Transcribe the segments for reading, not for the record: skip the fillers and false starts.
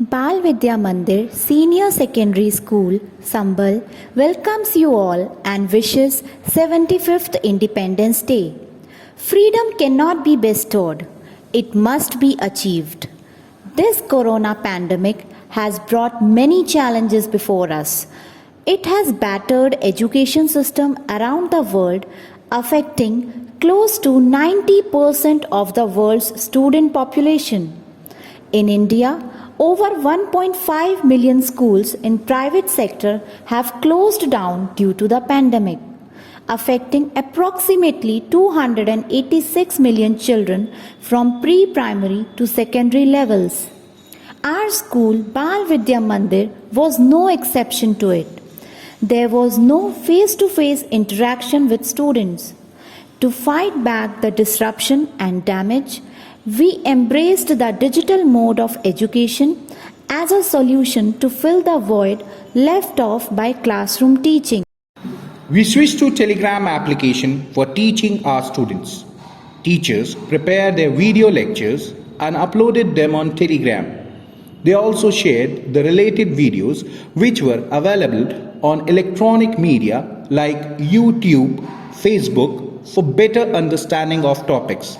Bal Vidya Mandir Senior Secondary School, Sambal welcomes you all and wishes 75th Independence Day. Freedom cannot be bestowed, it must be achieved. This corona pandemic has brought many challenges before us. It has battered education system around the world, affecting close to 90% of the world's student population. In India, over 1.5 million schools in private sector have closed down due to the pandemic, affecting approximately 286 million children from pre-primary to secondary levels. Our school, Bal Vidya Mandir, was no exception to it. There was no face-to-face interaction with students. To fight back the disruption and damage, we embraced the digital mode of education as a solution to fill the void left off by classroom teaching. We switched to Telegram application for teaching our students. Teachers prepared their video lectures and uploaded them on Telegram. They also shared the related videos which were available on electronic media like YouTube, Facebook for better understanding of topics.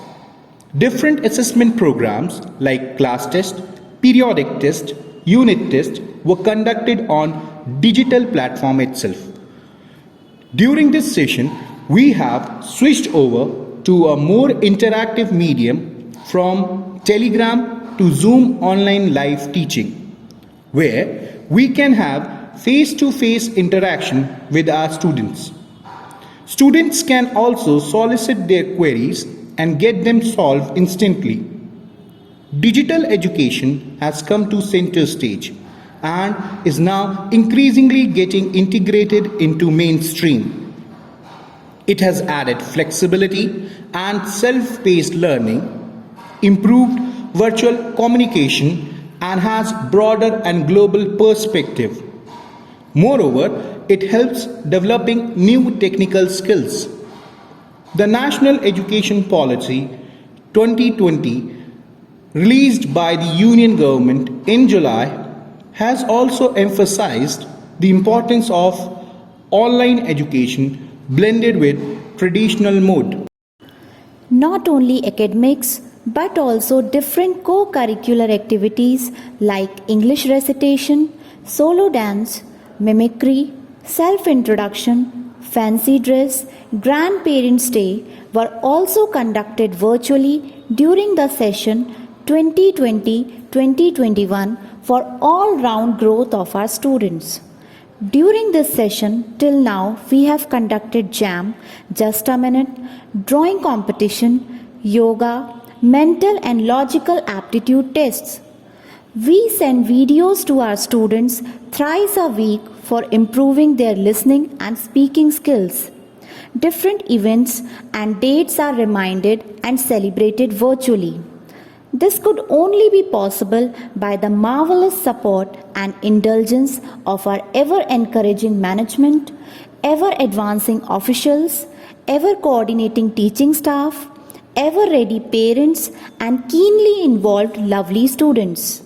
Different assessment programs like class test, periodic test, unit test were conducted on digital platform itself. During this session, we have switched over to a more interactive medium from Telegram to Zoom online live teaching, where we can have face-to-face interaction with our students. Students can also solicit their queries and get them solved instantly. Digital education has come to center stage and is now increasingly getting integrated into mainstream. It has added flexibility and self-paced learning, improved virtual communication, and has broader and global perspective. Moreover, it helps developing new technical skills. The National Education Policy 2020, released by the Union Government in July, has also emphasized the importance of online education blended with traditional mode. Not only academics, but also different co-curricular activities like English recitation, solo dance, mimicry, self-introduction, fancy dress, grandparents' day were also conducted virtually during the session 2020-2021 for all-round growth of our students. During this session, till now, we have conducted jam, just a minute, drawing competition, yoga, mental and logical aptitude tests. We send videos to our students thrice a week for improving their listening and speaking skills. Different events and dates are reminded and celebrated virtually. This could only be possible by the marvelous support and indulgence of our ever-encouraging management, ever-advancing officials, ever-coordinating teaching staff, ever-ready parents, and keenly involved lovely students.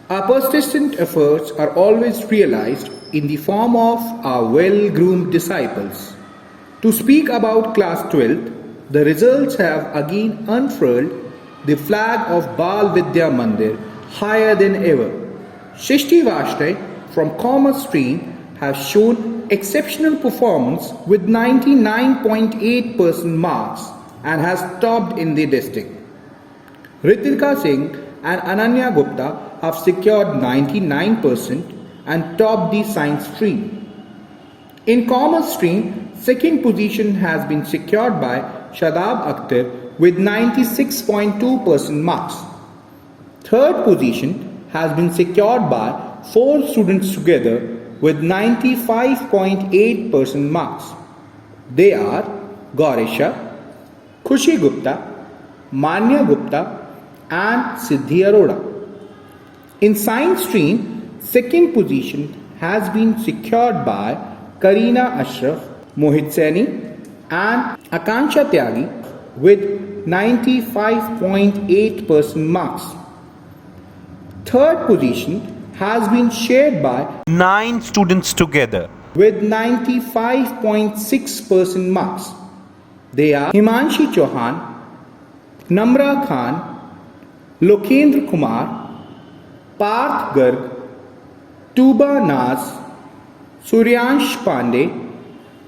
Our persistent efforts are always realized in the form of our well-groomed disciples. To speak about class 12th, the results have again unfurled the flag of Bal Vidya Mandir higher than ever. Shishti Vashte from Commerce stream has shown exceptional performance with 99.8% marks and has topped in the district. Ritika Singh and Ananya Gupta have secured 99% and topped the science stream. In Commerce stream, second position has been secured by Shadab Akhtar with 96.2% marks. Third position has been secured by 4 students together with 95.8% marks. They are Gaurisha, Khushi Gupta, Manya Gupta, and Siddhi Arora. In Science stream, second position has been secured by Karina Ashraf, Mohit Saini, and Akansha Tyagi with 95.8% marks. Third position has been shared by 9 students together. with 95.6% marks. They are Himanshi Chauhan, Namra Khan, Lokendra Kumar, Parth Garg, Tuba Naz, Suryansh Pandey,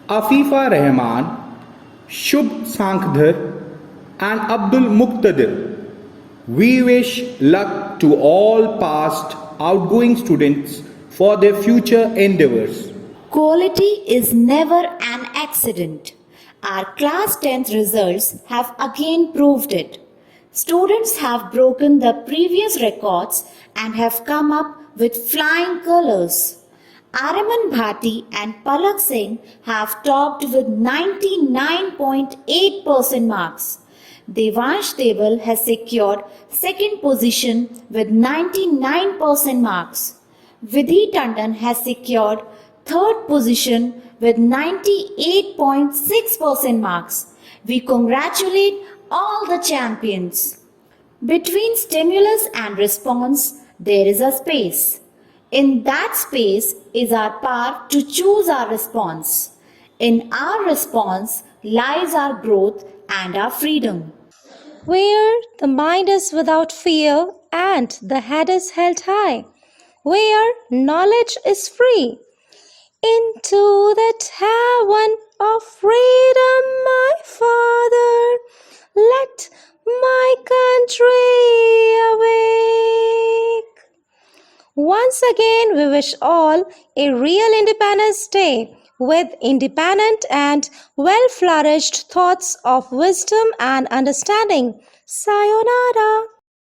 Afifa Rahman, Shubh Sankhdar, and Abdul Muqtadir. We wish luck to all past outgoing students for their future endeavors. Quality is never an accident. Our class 10th results have again proved it. Students have broken the previous records and have come up with flying colors. Araman Bhati and Palak Singh have topped with 99.8% marks. Devansh Deval has secured second position with 99% marks. Vidhi Tandon has secured third position with 98.6% marks. We congratulate all the champions. Between stimulus and response, there is a space. In that space is our power to choose our response. In our response lies our growth and our freedom. Where the mind is without fear and the head is held high, where knowledge is free. Into that heaven of freedom, my Father, let my country awake. Once again, we wish all a real Independence Day with independent and well flourished thoughts of wisdom and understanding. Sayonara.